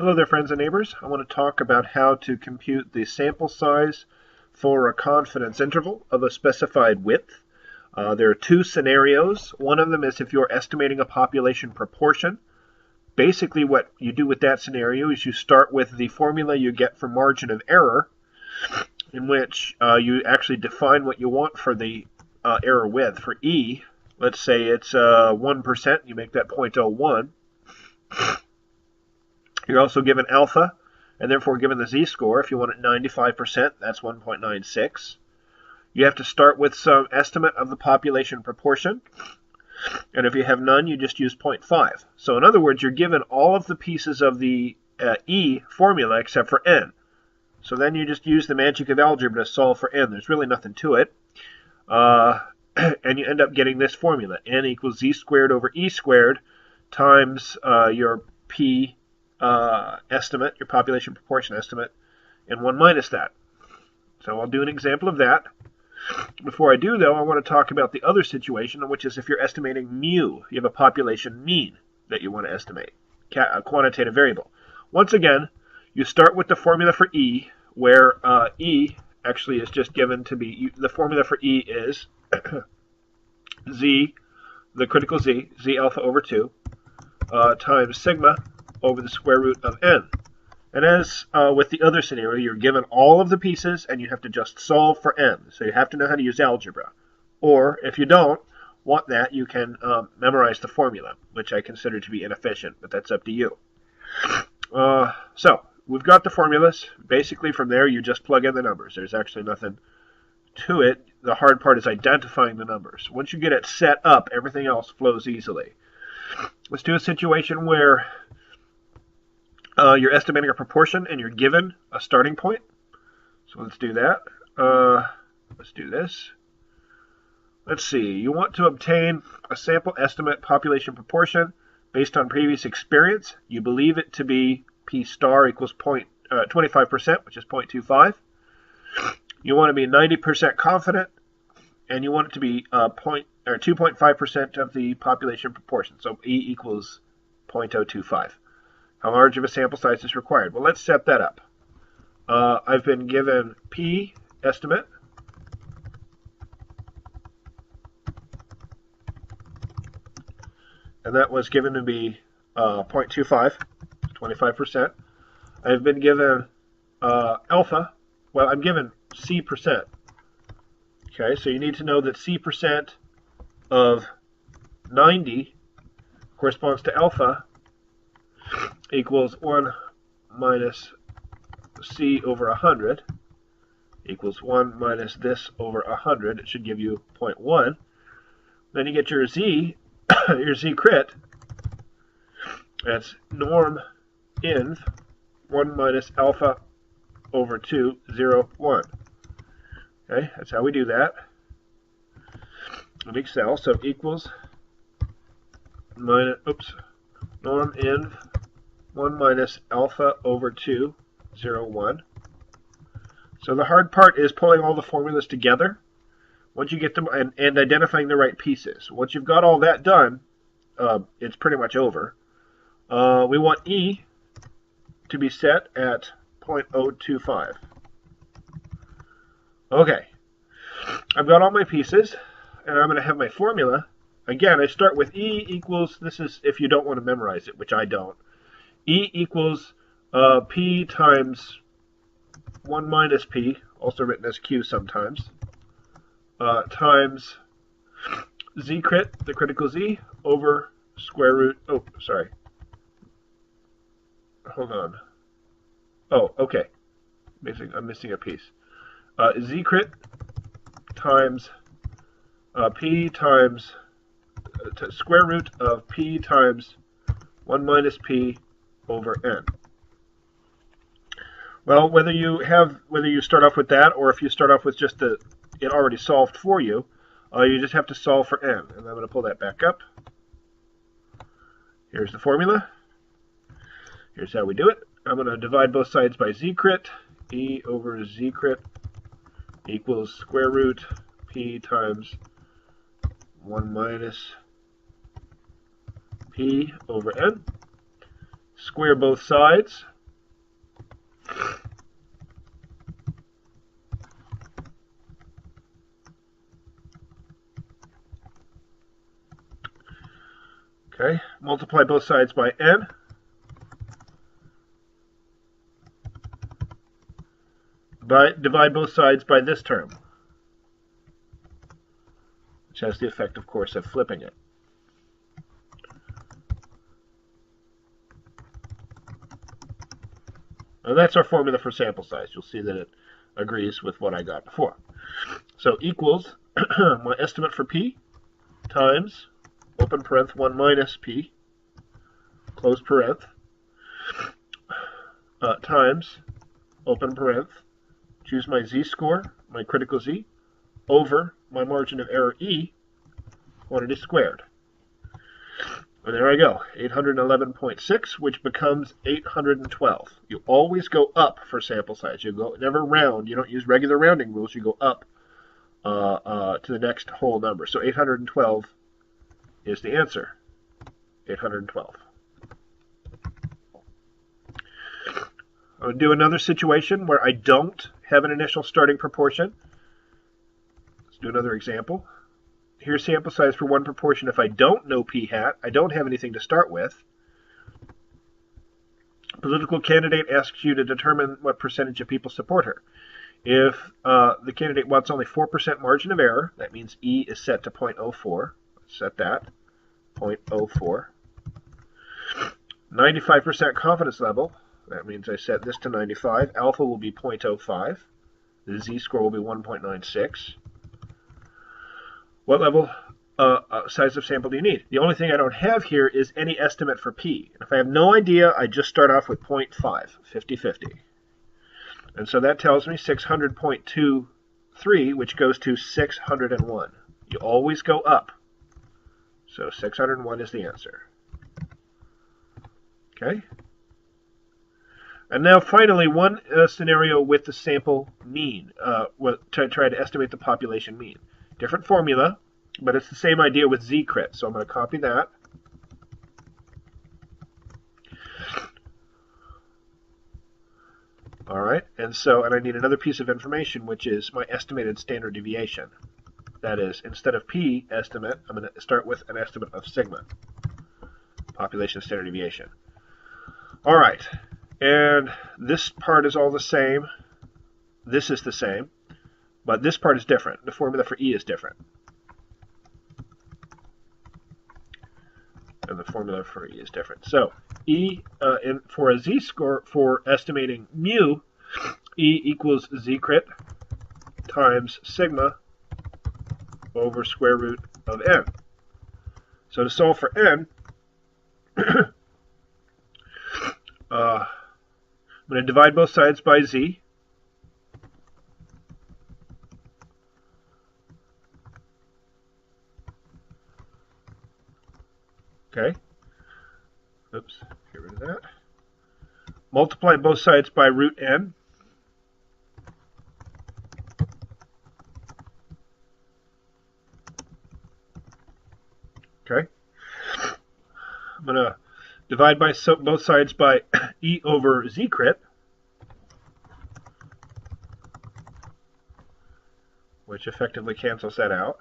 Hello there, friends and neighbors. I want to talk about how to compute the sample size for a confidence interval of a specified width. There are two scenarios. One of them is if you're estimating a population proportion. Basically, what you do with that scenario is you start with the formula you get for margin of error, in which you actually define what you want for the error width. For E, let's say it's 1%, you make that 0.01. You're also given alpha, and therefore given the z-score. If you want it 95%, that's 1.96. You have to start with some estimate of the population proportion, and if you have none, you just use 0.5. So in other words, you're given all of the pieces of the E formula except for n. So then you just use the magic of algebra to solve for n. There's really nothing to it. And you end up getting this formula. N equals z squared over E squared times your P estimate, your population proportion estimate, and 1 minus that. So I'll do an example of that. Before I do, though, I want to talk about the other situation, which is if you're estimating mu. You have a population mean that you want to estimate, a quantitative variable. Once again, you start with the formula for E, where E actually is just given to be, the formula for E is z, the critical z alpha over 2, times sigma over the square root of n. And as with the other scenario, you're given all of the pieces and you have to just solve for n. So you have to know how to use algebra. Or if you don't want that, you can memorize the formula, which I consider to be inefficient, but that's up to you. So we've got the formulas. Basically from there you just plug in the numbers. There's actually nothing to it. The hard part is identifying the numbers. Once you get it set up, everything else flows easily. Let's do a situation where you're estimating a proportion and you're given a starting point. So let's do that. Let's do this. Let's see. You want to obtain a sample estimate population proportion based on previous experience. You believe it to be P star equals 25%, which is 0.25. You want to be 90% confident, and you want it to be 2.5% of the population proportion. So E equals 0.025. How large of a sample size is required? Well, let's set that up. I've been given P estimate. And that was given to be 0.25, 25%. I've been given alpha. Well, I'm given C percent. Okay, so you need to know that C percent of 90 corresponds to alpha equals 1 minus C over 100 equals 1 minus this over 100. It should give you 0.1. Then you get your Z, your Z crit. That's norm inv 1 minus alpha over 2, 0, 1. Okay, that's how we do that in Excel. So equals minus, norm inv 1 minus alpha over 2, 0, 1. So the hard part is pulling all the formulas together. Once you get them and identifying the right pieces. Once you've got all that done, it's pretty much over. We want E to be set at 0.025. Okay, I've got all my pieces, and I'm going to have my formula. Again, I start with E equals, this is if you don't want to memorize it, which I don't. E equals P times 1 minus P, also written as Q sometimes, times Z crit, the critical Z, over square root, hold on. Oh, okay. I'm missing a piece. Z crit times P times square root of P times 1 minus P over N. Well, whether you start off with that, or if you start off with just it already solved for you, you just have to solve for N. And I'm going to pull that back up. Here's the formula. Here's how we do it. I'm going to divide both sides by Z crit. E over Z crit equals square root P times 1 minus P over N. Square both sides. Okay, multiply both sides by n. Divide both sides by this term, which has the effect, of course, of flipping it. And that's our formula for sample size. You'll see that it agrees with what I got before. So equals my estimate for p times, open parenth, 1 minus p, close parenth, times, open parenth, choose my z-score, my critical z, over my margin of error e, quantity squared. And there I go, 811.6, which becomes 812. You always go up for sample size. You go never round. You don't use regular rounding rules. You go up to the next whole number. So 812 is the answer. 812. I'm going to do another situation where I don't have an initial starting proportion. Let's do another example. Here's sample size for one proportion. If I don't know p hat, I don't have anything to start with. Political candidate asks you to determine what percentage of people support her. If the candidate wants only 4% margin of error, that means E is set to 0.04. Let's set that, 0.04. 95% confidence level, that means I set this to 95. Alpha will be 0.05. The z-score will be 1.96. What level size of sample do you need? The only thing I don't have here is any estimate for p. If I have no idea, I just start off with 0.5, 50-50. And so that tells me 600.23, which goes to 601. You always go up. So 601 is the answer. Okay? And now finally, one scenario with the sample mean, to try to estimate the population mean. Different formula, but it's the same idea with z-crit. So I'm going to copy that. All right, and I need another piece of information, which is my estimated standard deviation. That is, instead of p estimate, I'm going to start with an estimate of sigma, population standard deviation. All right, and this part is all the same. This is the same. But this part is different. The formula for E is different. And the formula for E is different. So E, for a z-score, for estimating mu, E equals z-crit times sigma over square root of n. So to solve for n, I'm going to divide both sides by z. Okay. Oops, get rid of that. Multiply both sides by root n. Okay. I'm going to divide by both sides by e over z-crit, which effectively cancels that out.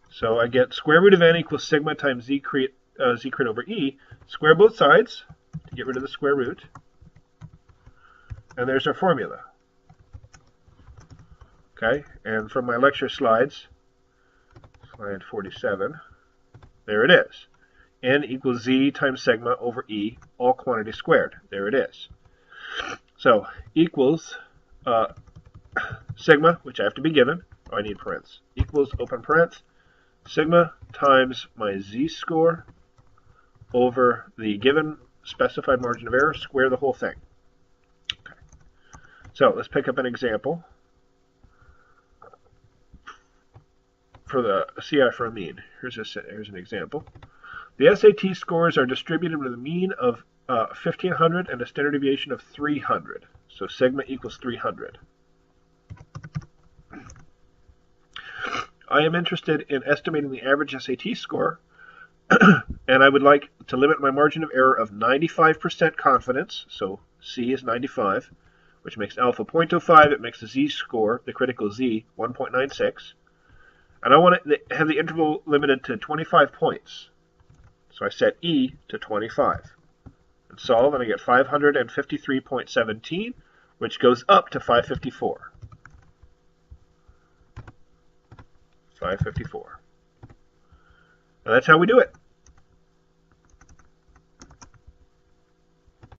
So I get square root of n equals sigma times z-crit over e. Square both sides to get rid of the square root. And there's our formula. Okay, and from my lecture slides, slide 47, there it is. N equals z times sigma over e, all quantity squared. There it is. So equals sigma, which I have to be given. Oh, I need parentheses. Equals, open parentheses, sigma times my z-score over the given specified margin of error, square the whole thing. Okay. So let's pick up an example for the CI for a mean. Here's an example. The SAT scores are distributed with a mean of 1,500 and a standard deviation of 300. So sigma equals 300. I am interested in estimating the average SAT score, and I would like to limit my margin of error of 95% confidence, so C is 95, which makes alpha 0.05. It makes the z-score, the critical z, 1.96. And I want to have the interval limited to 25 points. So I set E to 25. And solve, and I get 553.17, which goes up to 554. 554. And that's how we do it.